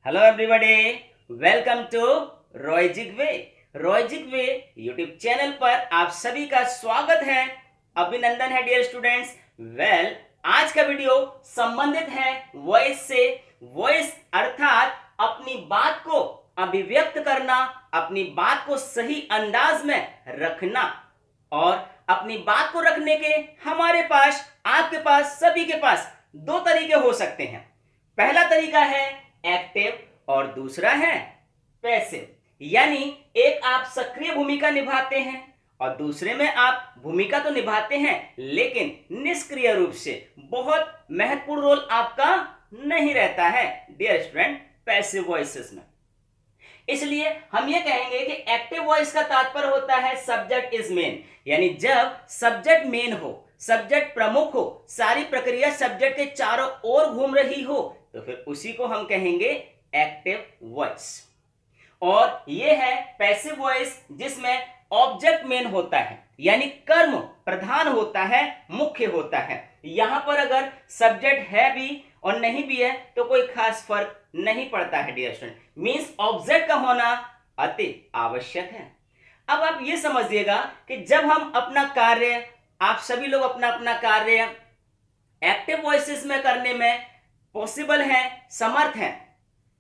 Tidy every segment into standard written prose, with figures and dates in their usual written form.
Hello everybody, welcome to रॉयजिक वे। रॉयजिक वे यूट्यूब चैनल पर आप सभी का स्वागत है, अभिनंदन है डियर स्टूडेंट्स। आज का वीडियो संबंधित है वॉइस से। वॉइस अर्थात अपनी बात को अभिव्यक्त करना, अपनी बात को सही अंदाज में रखना। और अपनी बात को रखने के हमारे पास, आपके पास, सभी के पास दो तरीके हो सकते हैं। पहला तरीका है एक्टिव और दूसरा है पैसिव। यानी एक आप सक्रिय भूमिका निभाते हैं और दूसरे में आप भूमिका तो निभाते हैं लेकिन निष्क्रिय रूप से, बहुत महत्वपूर्ण रोल आपका नहीं रहता है डियर स्टूडेंट पैसिव वॉइसेस में। इसलिए हम ये कहेंगे कि एक्टिव वॉइस का तात्पर्य होता है सब्जेक्ट इज मेन। यानी जब सब्जेक्ट मेन हो, सब्जेक्ट प्रमुख हो, सारी प्रक्रिया सब्जेक्ट के चारों ओर घूम रही हो, तो फिर उसी को हम कहेंगे एक्टिव वॉइस। और ये है पैसिव वॉइस जिसमें ऑब्जेक्ट मेन होता है, यानी कर्म प्रधान होता है, मुख्य होता है। यहां पर अगर सब्जेक्ट है भी और नहीं भी है तो कोई खास फर्क नहीं पड़ता है डियर स्टूडेंट। मींस ऑब्जेक्ट का होना अति आवश्यक है। अब आप ये समझिएगा कि जब हम अपना कार्य, आप सभी लोग अपना अपना कार्य एक्टिव वॉइसेस में करने में पॉसिबल है, समर्थ है,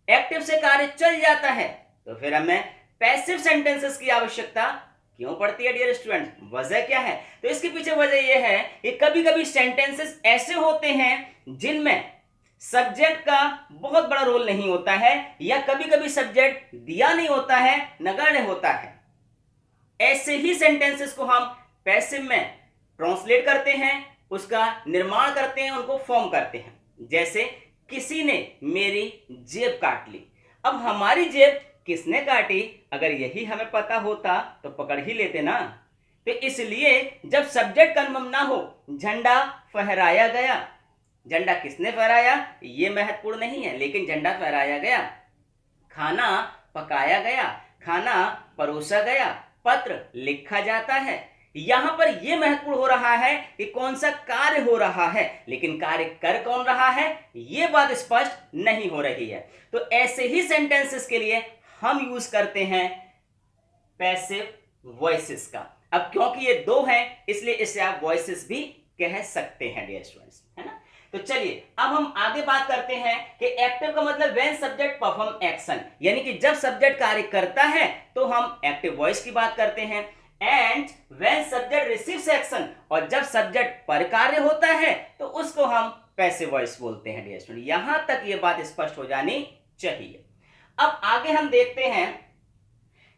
एक्टिव से कार्य चल जाता है, तो फिर हमें पैसिव सेंटेंसेस की आवश्यकता क्यों पड़ती है डियर स्टूडेंट? वजह क्या है? तो इसके पीछे वजह यह है कि कभी कभी सेंटेंसेस ऐसे होते हैं जिनमें सब्जेक्ट का बहुत बड़ा रोल नहीं होता है, या कभी कभी सब्जेक्ट दिया नहीं होता है, नगण्य होता है। ऐसे ही सेंटेंसेस को हम पैसिव में ट्रांसलेट करते हैं, उसका निर्माण करते हैं, उनको फॉर्म करते हैं। जैसे किसी ने मेरी जेब काट ली। अब हमारी जेब किसने काटी, अगर यही हमें पता होता तो पकड़ ही लेते ना। तो इसलिए जब सब्जेक्ट कन्फर्म ना हो, झंडा फहराया गया। झंडा किसने फहराया ये महत्वपूर्ण नहीं है, लेकिन झंडा फहराया गया। खाना पकाया गया, खाना परोसा गया, पत्र लिखा जाता है। यहां पर यह महत्वपूर्ण हो रहा है कि कौन सा कार्य हो रहा है, लेकिन कार्य कर कौन रहा है यह बात स्पष्ट नहीं हो रही है। तो ऐसे ही सेंटेंसेस के लिए हम यूज करते हैं पैसिव वॉइसेस का। अब क्योंकि ये दो हैं इसलिए इसे आप वॉइसेस भी कह सकते हैं डियर स्टूडेंट्स, है ना। तो चलिए अब हम आगे बात करते हैं कि एक्टिव का मतलब व्हेन सब्जेक्ट परफॉर्म एक्शन, यानी कि जब सब्जेक्ट कार्य करता है तो हम एक्टिव वॉइस की बात करते हैं। And when subject receives action, और जब सब्जेक्ट पर कार्य होता है तो उसको हम पैसिव वॉइस बोलते हैं डियर स्टूडेंट। यहां तक ये बात स्पष्ट हो जानी चाहिए। अब आगे हम देखते हैं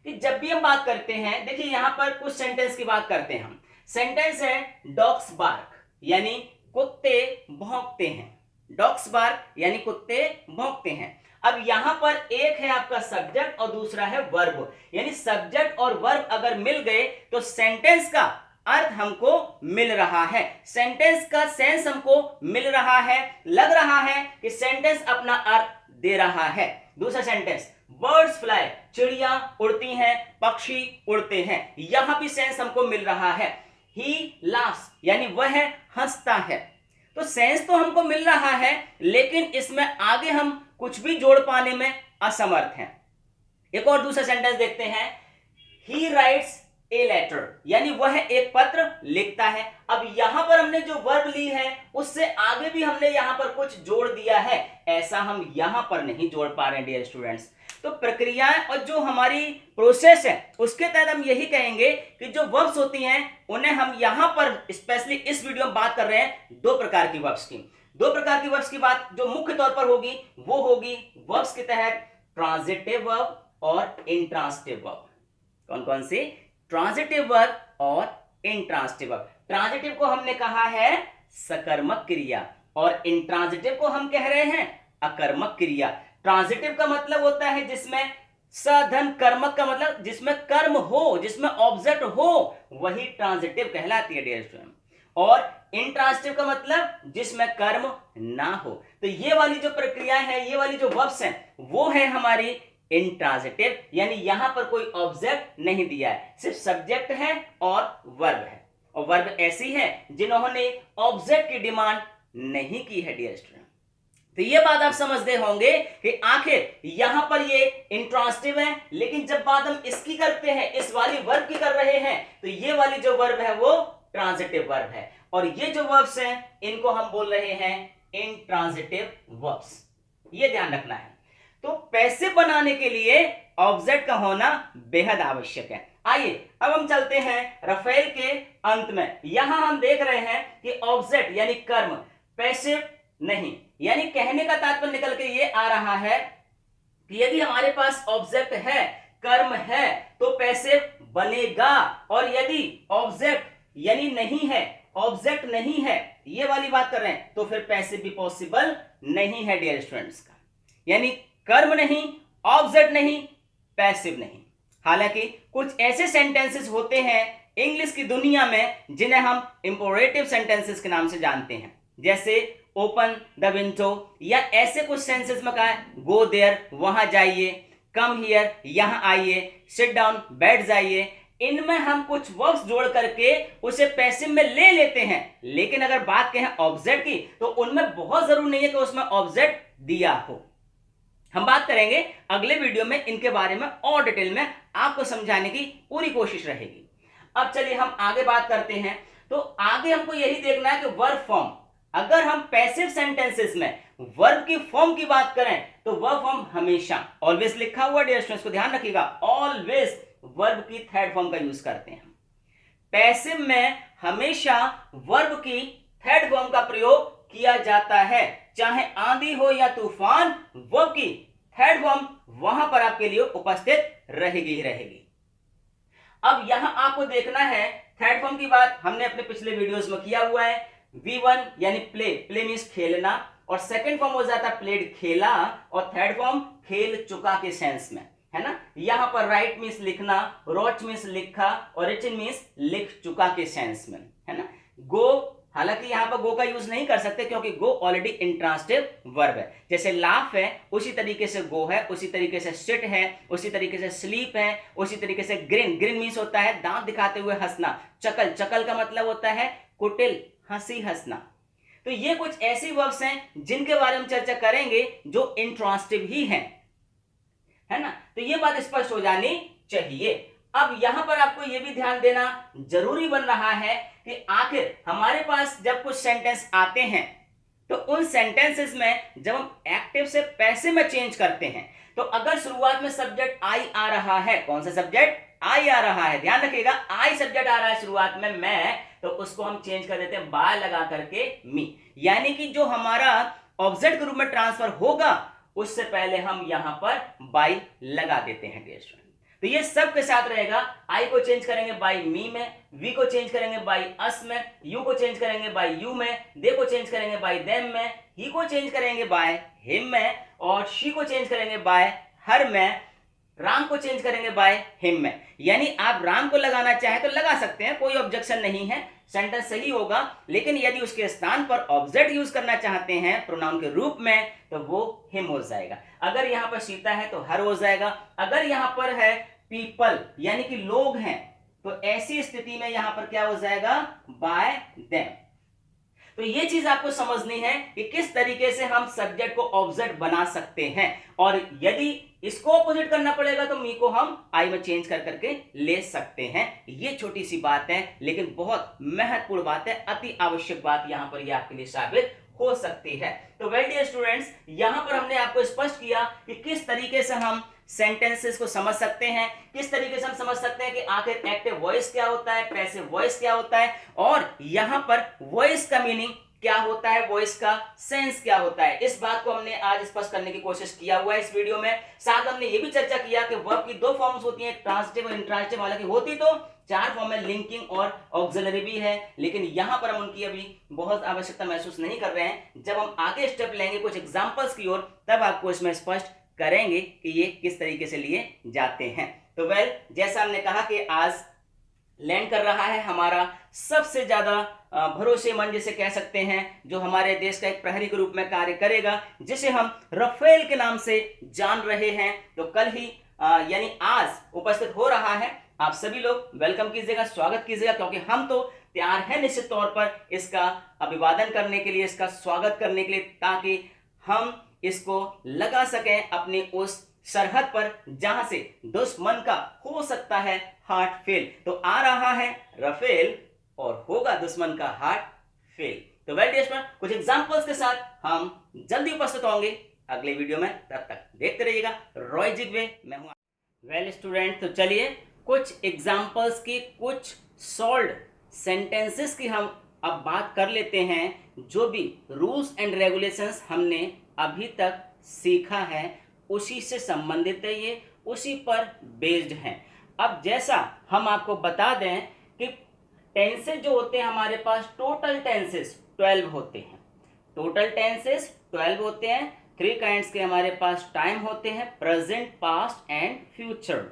कि जब भी हम बात करते हैं, देखिए यहां पर कुछ सेंटेंस की बात करते हैं हम। सेंटेंस है डॉग्स बार्क, यानी कुत्ते भौंकते हैं। डॉग्स बार्क यानी कुत्ते भौंकते हैं। अब यहां पर एक है आपका सब्जेक्ट और दूसरा है वर्ब, यानी सब्जेक्ट और वर्ब अगर मिल गए तो सेंटेंस का अर्थ हमको मिल रहा है, सेंटेंस का सेंस हमको मिल रहा है, लग रहा है कि सेंटेंस अपना अर्थ दे रहा है। दूसरा सेंटेंस बर्ड्स फ्लाई, चिड़िया उड़ती हैं, पक्षी उड़ते हैं, यहां भी सेंस हमको मिल रहा है। ही लाफ्स यानी वह हंसता है। तो सेंस तो हमको मिल रहा है लेकिन इसमें आगे हम कुछ भी जोड़ पाने में असमर्थ हैं। एक और दूसरा सेंटेंस देखते हैं, ही राइट्स ए लेटर, यानी वह एक पत्र लिखता है। अब यहां पर हमने जो वर्ब ली है उससे आगे भी हमने यहां पर कुछ जोड़ दिया है, ऐसा हम यहां पर नहीं जोड़ पा रहे हैं डियर स्टूडेंट्स। तो प्रक्रियाएं और जो हमारी प्रोसेस है उसके तहत हम यही कहेंगे कि जो वर्ब्स होती हैं उन्हें हम यहां पर स्पेशली इस वीडियो में बात कर रहे हैं दो प्रकार की वर्ब्स की। दो प्रकार की वर्ब्स की बात जो मुख्य तौर पर होगी वो होगी वर्ब्स के तहत ट्रांजिटिव वर्ब और इंट्रांजिटिव वर्ब। कौन कौन सी? ट्रांजिटिव वर्ब और इंट्रांजिटिव वर्ब। ट्रांजिटिव को हमने कहा है सकर्मक क्रिया और इंट्रांजिटिव को हम कह रहे हैं अकर्मक क्रिया। ट्रांजिटिव का मतलब होता है जिसमें सधन, कर्मक का मतलब जिसमें कर्म हो, जिसमें ऑब्जेक्ट हो, वही ट्रांजिटिव कहलाती है डियर स्टूडेंट। और इंट्रांजिटिव का मतलब जिसमें कर्म ना हो। तो ये वाली जो प्रक्रिया है, ये वाली जो वर्ब्स हैं वो है हमारी इंट्रांजिटिव, यानी यहां पर कोई ऑब्जेक्ट नहीं दिया है, सिर्फ सब्जेक्ट है और वर्ब है। और वर्ब ऐसी है जिन्होंने ऑब्जेक्ट की डिमांड नहीं की है डियर स्टूडेंट। तो ये बात आप समझते होंगे कि आखिर यहां पर ये इंट्रांसिटिव है, लेकिन जब बात हम इसकी करते हैं, इस वाली वर्ब की कर रहे हैं, तो ये वाली जो वर्ब है वो ट्रांजिटिव वर्ब है, और ये जो वर्ब्स हैं इनको हम बोल रहे हैं इंट्रांजिटिव वर्ब्स। ये ध्यान रखना है। तो पैसिव बनाने के लिए ऑब्जेक्ट का होना बेहद आवश्यक है। आइए अब हम चलते हैं रफेल के अंत में। यहां हम देख रहे हैं कि ऑब्जेक्ट यानी कर्म पैसिव नहीं, यानी कहने का तात्पर्य निकल के ये आ रहा है कि यदि हमारे पास ऑब्जेक्ट है, कर्म है, तो पैसिव बनेगा, और यदि ऑब्जेक्ट यानी नहीं है, ऑब्जेक्ट नहीं है, ये वाली बात कर रहे हैं, तो फिर पैसिव भी पॉसिबल नहीं है डियर स्टूडेंट्स का। यानी कर्म नहीं, ऑब्जेक्ट नहीं, पैसिव नहीं। हालांकि कुछ ऐसे सेंटेंसेस होते हैं इंग्लिश की दुनिया में जिन्हें हम इंपोरेटिव सेंटेंसेस के नाम से जानते हैं, जैसे ओपन द विंडो, या ऐसे कुछ सेंसेस में कहा है गो देयर, वहां जाइए, कम हियर, यहां आइए, सिट डाउन, बैठ जाइए। इनमें हम कुछ वर्ब्स जोड़ करके उसे पैसिव में ले लेते हैं, लेकिन अगर बात कहें ऑब्जेक्ट की तो उनमें बहुत जरूरी नहीं है कि उसमें ऑब्जेक्ट दिया हो। हम बात करेंगे अगले वीडियो में इनके बारे में और डिटेल में, आपको समझाने की पूरी कोशिश रहेगी। अब चलिए हम आगे बात करते हैं। तो आगे हमको यही देखना है कि वर्ब फॉर्म, अगर हम पैसिव सेंटेंसेस में वर्ब की फॉर्म की बात करें तो वर्ब फॉर्म हमेशा ऑलवेज लिखा हुआ डियर स्टूडेंट्स को ध्यान रखिएगा, ऑलवेज वर्ब की थर्ड फॉर्म का यूज करते हैं। पैसिव में हमेशा वर्ब की थर्ड फॉर्म का प्रयोग किया जाता है, चाहे आंधी हो या तूफान, वर्ब की थर्ड फॉर्म वहां पर आपके लिए उपस्थित रहेगी ही रहेगी। अब यहां आपको देखना है थर्ड फॉर्म की बात हमने अपने पिछले वीडियोस में किया हुआ है। V1 यानी प्ले, प्ले मीन्स खेलना, और सेकंड फॉर्म हो जाता है प्लेड, खेला, और थर्ड फॉर्म खेल चुका के सेंस में, है ना। यहां पर राइट मीन्स लिखना, रोच मीन्स लिखा, और रिटन मीन्स लिख चुका के सेंस में, है ना। गो, हालांकि यहां पर गो का यूज नहीं कर सकते क्योंकि गो ऑलरेडी इंट्रांसिटिव वर्ब है। जैसे लाफ है उसी तरीके से गो है, उसी तरीके से सिट है, उसी तरीके से स्लीप है, उसी तरीके से ग्रिन, ग्रिन मीन्स होता है दांत दिखाते हुए हंसना, चकल, चकल का मतलब होता है कुटिल, हंसी हंसना। तो ये कुछ ऐसी वर्ब्स हैं जिनके बारे में चर्चा करेंगे जो इंट्रांसिटिव ही हैं, है ना। तो ये बात स्पष्ट हो जानी चाहिए। अब यहां पर आपको यह भी ध्यान देना जरूरी बन रहा है कि आखिर हमारे पास जब कुछ सेंटेंस आते हैं तो उन सेंटेंसेस में जब हम एक्टिव से पैसिव में चेंज करते हैं, तो अगर शुरुआत में सब्जेक्ट आई आ रहा है, कौन सा सब्जेक्ट आई आ रहा है, ध्यान रखिएगा, आई सब्जेक्ट आ रहा है शुरुआत में, मैं, तो उसको हम चेंज कर देते हैं बाय लगा करके मी, यानी कि जो हमारा ऑब्जेक्ट के रूप में ट्रांसफर होगा उससे पहले हम यहां पर बाय लगा देते हैं डियर स्टूडेंट। तो ये सब के साथ रहेगा। आई को चेंज करेंगे बाय मी में, वी को चेंज करेंगे बाय अस में, यू को चेंज करेंगे बाय यू में, दे को चेंज करेंगे बाय देम में, ही को चेंज करेंगे बाय हिम में, और शी को चेंज करेंगे बाय हर में, राम को चेंज करेंगे बाय हिम में। यानी आप राम को लगाना चाहे तो लगा सकते हैं, कोई ऑब्जेक्शन नहीं है, सेंटेंस सही होगा। लेकिन यदि उसके स्थान पर ऑब्जेक्ट यूज करना चाहते हैं प्रोनाउन के रूप में तो वो हिम हो जाएगा। अगर यहां पर सीता है तो हर हो जाएगा। अगर यहां पर है पीपल यानी कि लोग हैं तो ऐसी स्थिति में यहां पर क्या हो जाएगा, बाय देम। तो ये चीज आपको समझनी है कि किस तरीके से हम सब्जेक्ट को ऑब्जेक्ट बना सकते हैं, और यदि इसको ऑपोजिट करना पड़ेगा तो मी को हम आई में चेंज कर करके ले सकते हैं। ये छोटी सी बात है लेकिन बहुत महत्वपूर्ण बात है, अति आवश्यक बात यहां पर ये आपके लिए साबित हो सकती है। तो वेल डियर स्टूडेंट्स, यहां पर हमने आपको स्पष्ट किया कि किस तरीके से हम सेंटेंसेस को समझ सकते हैं, किस तरीके से हम समझ सकते हैं कि आखिर एक्टिव वॉइस क्या होता है, पैसिव वॉइस क्या होता है, और यहां पर वॉइस का मीनिंग क्या होता है, वॉइस का सेंस क्या होता है। इस बात को हमने आज स्पष्ट करने की कोशिश किया हुआ है इस वीडियो में। साथ हमने ये भी चर्चा किया कि वर्ब की दो फॉर्म्स होती हैं, ट्रांजिटिव और इंट्रांजिटिव। हालांकि होती तो चार फॉर्म में, लिंकिंग और ऑक्सिलरी भी है, लेकिन यहां पर हम उनकी अभी बहुत आवश्यकता महसूस नहीं कर रहे हैं। जब हम आगे स्टेप लेंगे कुछ एग्जांपल्स की ओर, तब आपको इसमें स्पष्ट करेंगे कि ये किस तरीके से लिए जाते हैं। तो वेल, जैसा हमने कहा कि आज लैंड कर रहा है हमारा सबसे ज्यादा भरोसेमंद, जिसे कह सकते हैं, जो हमारे देश का एक प्रहरी के रूप में कार्य करेगा, जिसे हम रफेल के नाम से जान रहे हैं। तो कल ही यानी आज उपस्थित हो रहा है। आप सभी लोग वेलकम कीजिएगा, स्वागत कीजिएगा, क्योंकि हम तो तैयार हैं निश्चित तौर पर इसका अभिवादन करने के लिए, इसका स्वागत करने के लिए, ताकि हम इसको लगा सकें अपनी उस सरहद पर जहां से दुश्मन का हो सकता है हार्ट फेल। तो आ रहा है राफेल और होगा दुश्मन का हार्ट फेल। तो वेल डियर स्टूडेंट, कुछ एग्जांपल्स के साथ हम जल्दी उपस्थित होंगे अगले वीडियो में। तब तक देखते रहिएगा रॉय जिग्वे, मैं हूं। वेल स्टूडेंट, तो चलिए कुछ एग्जांपल्स की, कुछ सॉल्व्ड सेंटेंसेस की हम अब बात कर लेते हैं। जो भी रूल्स एंड रेगुलेशंस हमने अभी तक सीखा है उसी से संबंधित है, ये उसी पर बेस्ड हैं। अब जैसा हम आपको बता दें कि टेंसेस जो होते हैं हमारे पास, टोटल टेंसेस 12 होते हैं। टोटल टेंसेस 12 होते हैं। 3 काइंड्स के हमारे पास टाइम होते हैं, प्रेजेंट, पास्ट एंड फ्यूचर,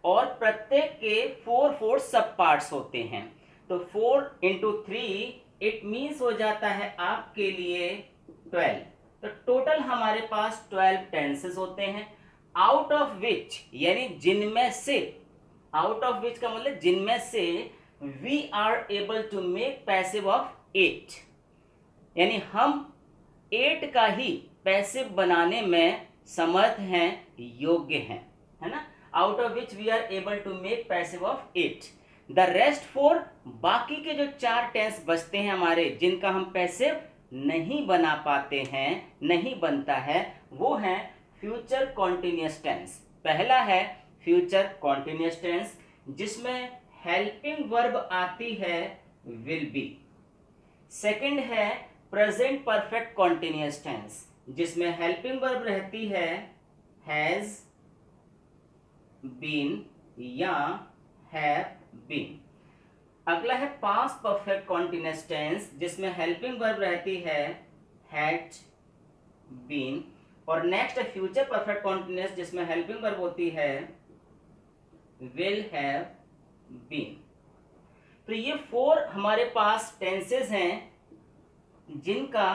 और प्रत्येक के 4 सब पार्ट्स होते हैं। तो 4 into 3 इट मीन्स हो जाता है आपके लिए 12। तो टोटल हमारे पास 12 टेंसेस होते हैं, आउट ऑफ विच, यानी जिनमें से, आउट ऑफ विच का मतलब जिनमें से we are able to make passive of 8, यानी हम 8 का ही पैसिव बनाने में समर्थ हैं, योग्य हैं, है ना। Out of which we are able to make passive of 8। The rest 4, बाकी के जो 4 टेंस बचते हैं हमारे, जिनका हम पैसिव नहीं बना पाते हैं, नहीं बनता है, वो है फ्यूचर कॉन्टिन्यूअस टेंस। पहला है फ्यूचर कॉन्टिन्यूअस टेंस, जिसमें हेल्पिंग वर्ब आती है विल बी। सेकंड है प्रेजेंट परफेक्ट कॉन्टिन्यूअस टेंस, जिसमें हेल्पिंग वर्ब रहती है हैज बीन या हैव बीन। अगला है पास्ट परफेक्ट कॉन्टिन्यूअस टेंस, जिसमें हेल्पिंग वर्ब रहती है हैड बीन, और नेक्स्ट है फ्यूचर परफेक्ट कॉन्टिन्यूअस, जिसमें हेल्पिंग वर्ब होती है विल हैव बीन। तो ये 4 हमारे पास टेंसेस हैं जिनका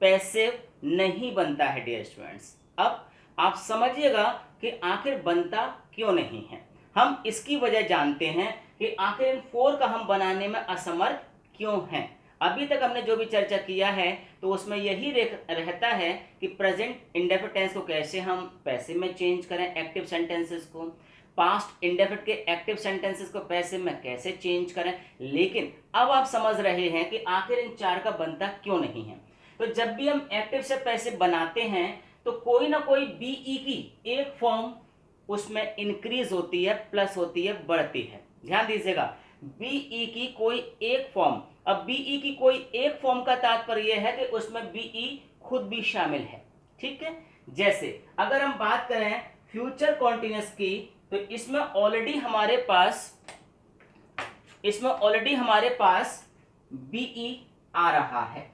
पैसिव नहीं बनता है डियर स्टूडेंट्स। अब आप समझिएगा कि आखिर बनता क्यों नहीं है। हम इसकी वजह जानते हैं कि आखिर इन 4 का हम बनाने में असमर्थ क्यों हैं। अभी तक हमने जो भी चर्चा किया है तो उसमें यही रहता है कि प्रेजेंट इंडेफिनिट टेंस को कैसे हम पैसिव में चेंज करें, एक्टिव सेंटेंसेस को, पास्ट इंडेफिनिट के एक्टिव सेंटेंसेस को पैसिव में कैसे चेंज करें। लेकिन अब आप समझ रहे हैं कि आखिर इन 4 का बनता क्यों नहीं है। तो जब भी हम एक्टिव से पैसिव बनाते हैं तो कोई ना कोई बीई की एक फॉर्म उसमें इंक्रीज होती है, प्लस होती है, बढ़ती है। ध्यान दीजिएगा, बीई की कोई एक फॉर्म। अब बीई की कोई एक फॉर्म का तात्पर्य है कि उसमें बीई खुद भी शामिल है, ठीक है। जैसे अगर हम बात करें फ्यूचर कॉन्टिन्यूअस की, तो इसमें ऑलरेडी हमारे पास बीई आ रहा है,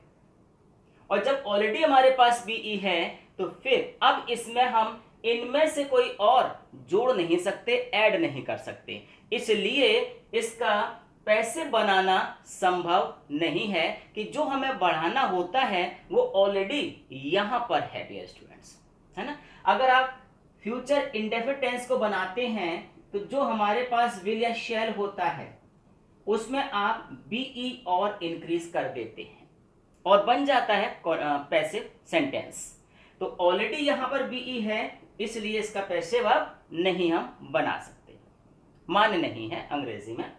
और जब ऑलरेडी हमारे पास बीई है तो फिर अब इसमें हम इनमें से कोई और जोड़ नहीं सकते, ऐड नहीं कर सकते, इसलिए इसका पैसिव बनाना संभव नहीं है कि जो हमें बढ़ाना होता है वो ऑलरेडी यहां पर है डियर स्टूडेंट्स, है ना। अगर आप फ्यूचर इंडेफिनिट टेंस को बनाते हैं तो जो हमारे पास विल या शैल होता है उसमें आप बीई और इंक्रीज कर देते हैं और बन जाता है पैसिव सेंटेंस। तो ऑलरेडी यहां पर बीई है, इसलिए इसका पैसिव अब नहीं हम बना सकते, मान्य नहीं है अंग्रेजी में।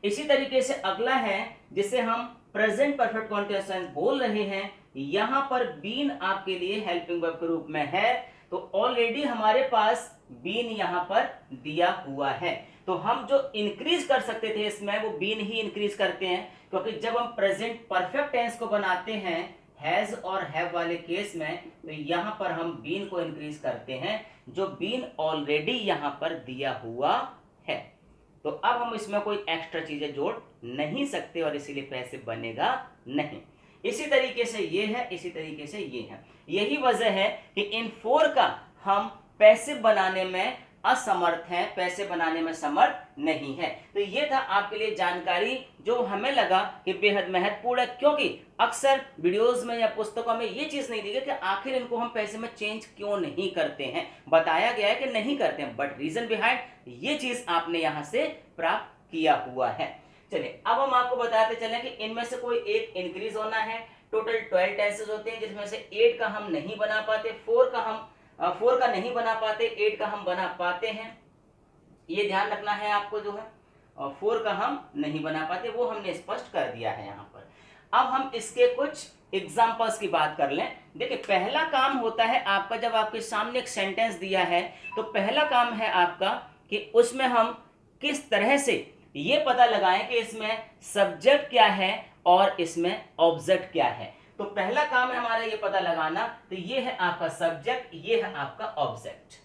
इसी तरीके से अगला है जिसे हम प्रेजेंट परफेक्ट कॉन्टिन्यूअस टेंस बोल रहे हैं, यहां पर बीन आपके लिए हेल्पिंग वर्ब के रूप में है, तो ऑलरेडी हमारे पास बीन यहां पर दिया हुआ है। तो हम जो इंक्रीज कर सकते थे इसमें वो बीन ही इंक्रीज करते हैं, क्योंकि जब हम प्रेजेंट परफेक्ट टेंस को बनाते हैं हैज और हैव वाले केस में, तो यहां पर हम बीन को इंक्रीज करते हैं, जो बीन ऑलरेडी यहां पर दिया हुआ है। तो अब हम इसमें कोई एक्स्ट्रा चीजें जोड़ नहीं सकते और इसीलिए पैसिव बनेगा नहीं। इसी तरीके से ये है, इसी तरीके से ये है। यही वजह है कि इन 4 का हम पैसिव बनाने में असमर्थ हैं, पैसिव बनाने में समर्थ नहीं है। तो ये था आपके लिए जानकारी जो हमें लगा कि बेहद महत्वपूर्ण है, क्योंकि अक्सर वीडियोस में या पुस्तकों में ये चीज नहीं दी गई कि आखिर इनको हम पैसिव में चेंज क्यों नहीं करते हैं। बताया गया है कि नहीं करते हैं, बट रीजन बिहाइंड ये चीज आपने यहां से प्राप्त किया हुआ है। चलिए अब हम आपको बताते चलें कि इनमें से कोई एक इंक्रीज होना है, टोटल 12 टेंसेस होते हैं, जिसमें से 8 का हम नहीं बना पाते, 4 का नहीं बना पाते, 8 का हम बना पाते हैं। ये ध्यान रखना है आपको जो है, और 4 का हम नहीं बना पाते, वो हमने स्पष्ट कर दिया है यहाँ पर। अब हम इसके कुछ एग्जाम्पल्स की बात कर लें। देखिए, पहला काम होता है आपका, जब आपके सामने एक सेंटेंस दिया है तो पहला काम है आपका कि उसमें हम किस तरह से ये पता लगाएं कि इसमें सब्जेक्ट क्या है और इसमें ऑब्जेक्ट क्या है। तो पहला काम है हमारा ये पता लगाना, तो ये है आपका सब्जेक्ट, ये है आपका ऑब्जेक्ट।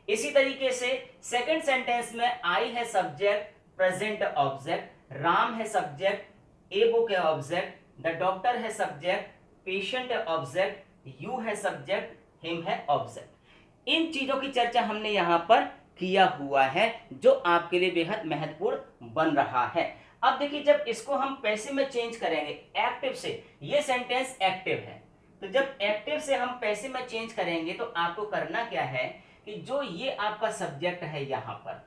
इसी तरीके से सेकंड सेंटेंस में आई है सब्जेक्ट, प्रेजेंट ऑब्जेक्ट, राम है सब्जेक्ट, ए बुक है ऑब्जेक्ट, द डॉक्टर है सब्जेक्ट, पेशेंट है ऑब्जेक्ट, यू है सब्जेक्ट, हिम है ऑब्जेक्ट। इन चीजों की चर्चा हमने यहां पर किया हुआ है, जो आपके लिए बेहद महत्वपूर्ण बन रहा है। अब देखिए, जब इसको हम पैसिव में चेंज करेंगे एक्टिव से, ये सेंटेंस एक्टिव है, तो जब एक्टिव से हम पैसिव में चेंज करेंगे तो आपको करना क्या है कि जो ये आपका सब्जेक्ट है यहां पर,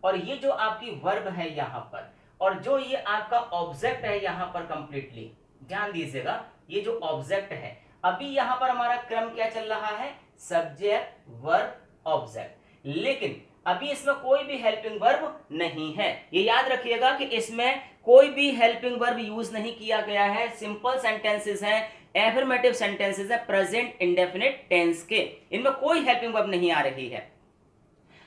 और ये जो आपकी वर्ब है यहां पर, और जो ये आपका ऑब्जेक्ट है यहां पर, कंप्लीटली ध्यान दीजिएगा, ये जो ऑब्जेक्ट है, अभी यहां पर हमारा क्रम क्या चल रहा है, सब्जेक्ट, वर्ब, ऑब्जेक्ट। लेकिन अभी इसमें कोई भी हेल्पिंग वर्ब नहीं है, ये याद रखिएगा कि इसमें कोई भी हेल्पिंग वर्ब यूज नहीं किया गया है। सिंपल सेंटेंसेस हैं, एफर्मेटिव सेंटेंसेस है, प्रेजेंट इंडेफिनिट टेंस के, इनमें कोई हेल्पिंग वर्ब नहीं आ रही है।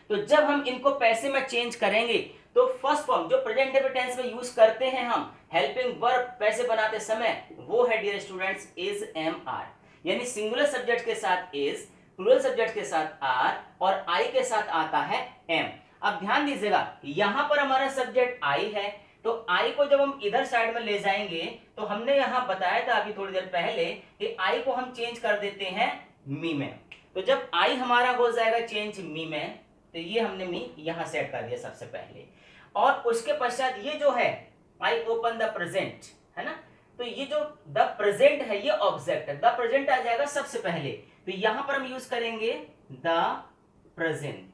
तो जब हम इनको पैसिव में चेंज करेंगे तो फर्स्ट फॉर्म जो प्रेजेंट टेंस में यूज करते हैं हम हेल्पिंग वर्ब पैसिव बनाते समय, वो है dear students is, am, are, यानी सिंगुलर सब्जेक्ट के साथ इज, प्लूरल सब्जेक्ट के साथ आर, और आई के साथ आता है एम। अब ध्यान दीजिएगा, यहां पर हमारा सब्जेक्ट आई है, तो आई को जब हम इधर साइड में ले जाएंगे तो हमने यहां बताया था अभी थोड़ी देर पहले कि आई को हम चेंज कर देते हैं मी में। तो जब आई हमारा हो जाएगा चेंज मी में, तो ये हमने मी यहां सेट कर दिया सबसे पहले, और उसके पश्चात ये जो है आई ओपन द प्रेजेंट, है ना, तो ये जो द प्रेजेंट है ये ऑब्जेक्ट है, द प्रेजेंट आ जाएगा सबसे पहले, तो यहां पर हम यूज करेंगे द प्रेजेंट,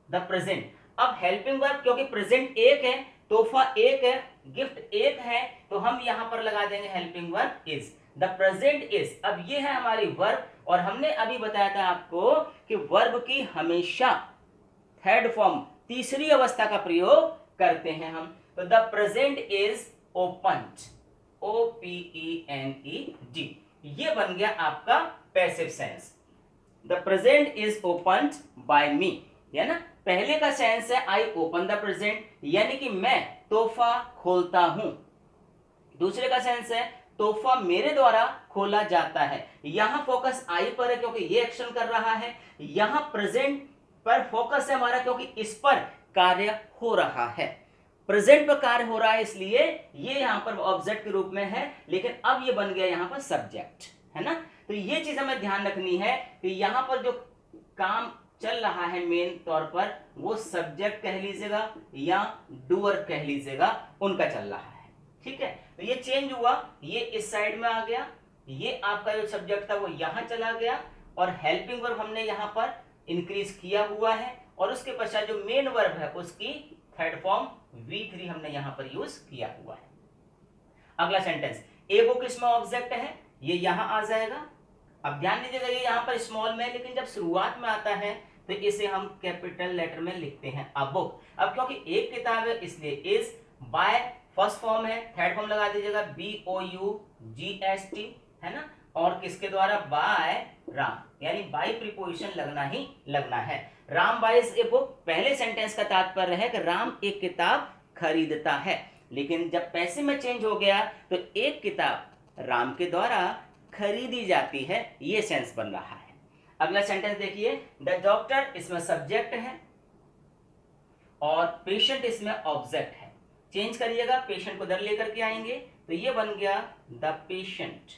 द प्रेजेंट। अब हेल्पिंग वर्ब, क्योंकि प्रेजेंट एक है, तोहफा एक है, गिफ्ट एक है, तो हम यहां पर लगा देंगे helping verb is, the present is. अब ये है हमारी वर्ब, और हमने अभी बताया था आपको कि वर्ब की हमेशा थर्ड फॉर्म, तीसरी अवस्था का प्रयोग करते हैं हम। तो the present is opened, OPENED, ये बन गया आपका passive sense. The present is opened by me, है ना, पहले का सेंस है आई ओपन द प्रेजेंट, यानी कि मैं तोहफा खोलता हूं। दूसरे का सेंस है तोहफा मेरे द्वारा खोला जाता है। यहां फोकस आई पर है क्योंकि ये एक्शन कर रहा है, यहां प्रेजेंट पर फोकस है हमारा क्योंकि इस पर कार्य हो रहा है, प्रेजेंट पर कार्य हो रहा है, इसलिए ये यहां पर ऑब्जेक्ट के रूप में है, लेकिन अब ये बन गया यहां पर सब्जेक्ट, है ना। तो ये चीज हमें ध्यान रखनी है कि यहां पर जो काम चल रहा है मेन तौर पर, वो सब्जेक्ट कह लीजिएगा या डूअर कह लीजिएगा, उनका चल रहा है, ठीक है। तो ये चेंज हुआ, ये इस साइड में आ गया, ये आपका जो सब्जेक्ट था वो यहां चला गया, और हेल्पिंग वर्ब हमने यहां पर इंक्रीज किया हुआ है, और उसके पश्चात जो मेन वर्ब है उसकी थर्ड फॉर्म V3 हमने यहां पर यूज किया हुआ है। अगला सेंटेंस, ए बुक इसमें ऑब्जेक्ट है, ये यहां आ जाएगा। अब ध्यान दीजिएगा, ये यहां पर स्मॉल में, लेकिन जब शुरुआत में आता है तो इसे हम कैपिटल लेटर में लिखते हैं अ बुक। अब क्योंकि एक किताब है इसलिए इज, बाय फर्स्ट फॉर्म है, थर्ड फॉर्म लगा दीजिएगा BOUGST, है ना, और किसके द्वारा, बाय राम, यानी बाय प्रीपोजिशन लगना ही लगना है। राम बाइज ए बुक, पहले सेंटेंस का तात्पर्य है कि राम एक किताब खरीदता है, लेकिन जब पैसे में चेंज हो गया तो एक किताब राम के द्वारा खरीदी जाती है, ये सेंस बन रहा है। अगला सेंटेंस देखिए, द डॉक्टर इसमें सब्जेक्ट है और पेशेंट इसमें ऑब्जेक्ट है। चेंज करिएगा, पेशेंट को इधर लेकर के आएंगे तो ये बन गया द पेशेंट,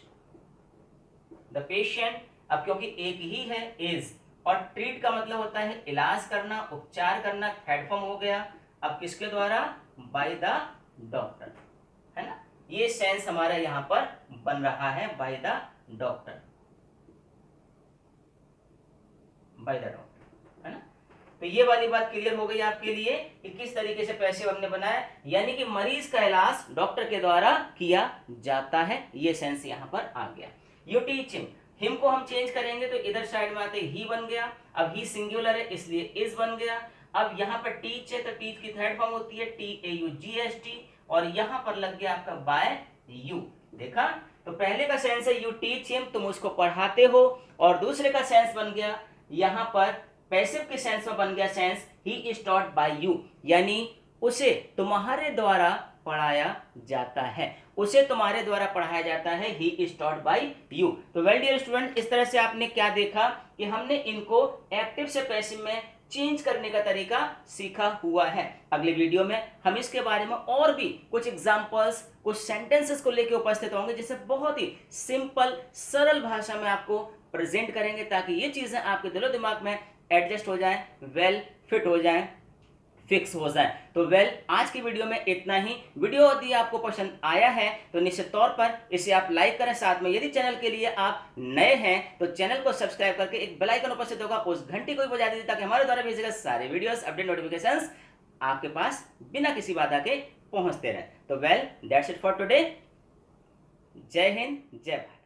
द पेशेंट। अब क्योंकि एक ही है इज, और ट्रीट का मतलब होता है इलाज करना, उपचार करना, थर्ड फॉर्म हो गया। अब किसके द्वारा, बाय द डॉक्टर, है ना, ये सेंस हमारा यहां पर बन रहा है, by the doctor, by the doctor, है ना। तो ये वाली बात क्लियर हो गई आपके लिए कि किस तरीके से पैसिव हमने बनाया, यानी कि मरीज का इलाज डॉक्टर के द्वारा किया जाता है। ये सेंस यहां पर आ गया। यू टीच हिम को हम चेंज करेंगे तो इधर साइड में आते ही बन गया, अब ही सिंगुलर है इसलिए इज बन गया। अब यहाँ पर टीच है तो टीच की थर्ड फॉर्म होती है TAUGHT, और यहाँ पर लग गया आपका बाय यू। देखा, तो पहले का सेंस है यू टीच हिम, तुम उसको पढ़ाते हो, और दूसरे का सेंस बन गया यहाँ पर पैसिव के सेंस में बन गया sense he is taught by you, यानी उसे तुम्हारे द्वारा पढ़ाया जाता है, उसे तुम्हारे द्वारा पढ़ाया जाता है, he is taught by you. तो वेल डियर स्टूडेंट, इस तरह से आपने क्या देखा कि हमने इनको एक्टिव से पैसिव में चेंज करने का तरीका सीखा हुआ है। अगले वीडियो में हम इसके बारे में और भी कुछ एग्जांपल्स, कुछ सेंटेंसेस को लेकर उपस्थित होंगे, जिसे बहुत ही सिंपल सरल भाषा में आपको प्रेजेंट करेंगे, ताकि ये चीजें आपके दिलो दिमाग में एडजस्ट हो जाएं, वेल फिट हो जाएं, फिक्स हो जाए। तो वेल आज की वीडियो में इतना ही। वीडियो यदि आपको पसंद आया है तो निश्चित तौर पर इसे आप लाइक करें, साथ में यदि चैनल के लिए आप नए हैं तो चैनल को सब्सक्राइब करके एक बेल आइकन उपस्थित होगा, उस घंटी को भी बजा दीजिए, ताकि हमारे द्वारा भेजे गए सारे वीडियोस अपडेट नोटिफिकेशंस आपके पास बिना किसी बाधा के पहुंचते रहे। तो well that's it for today. जय हिंद, जय भारत।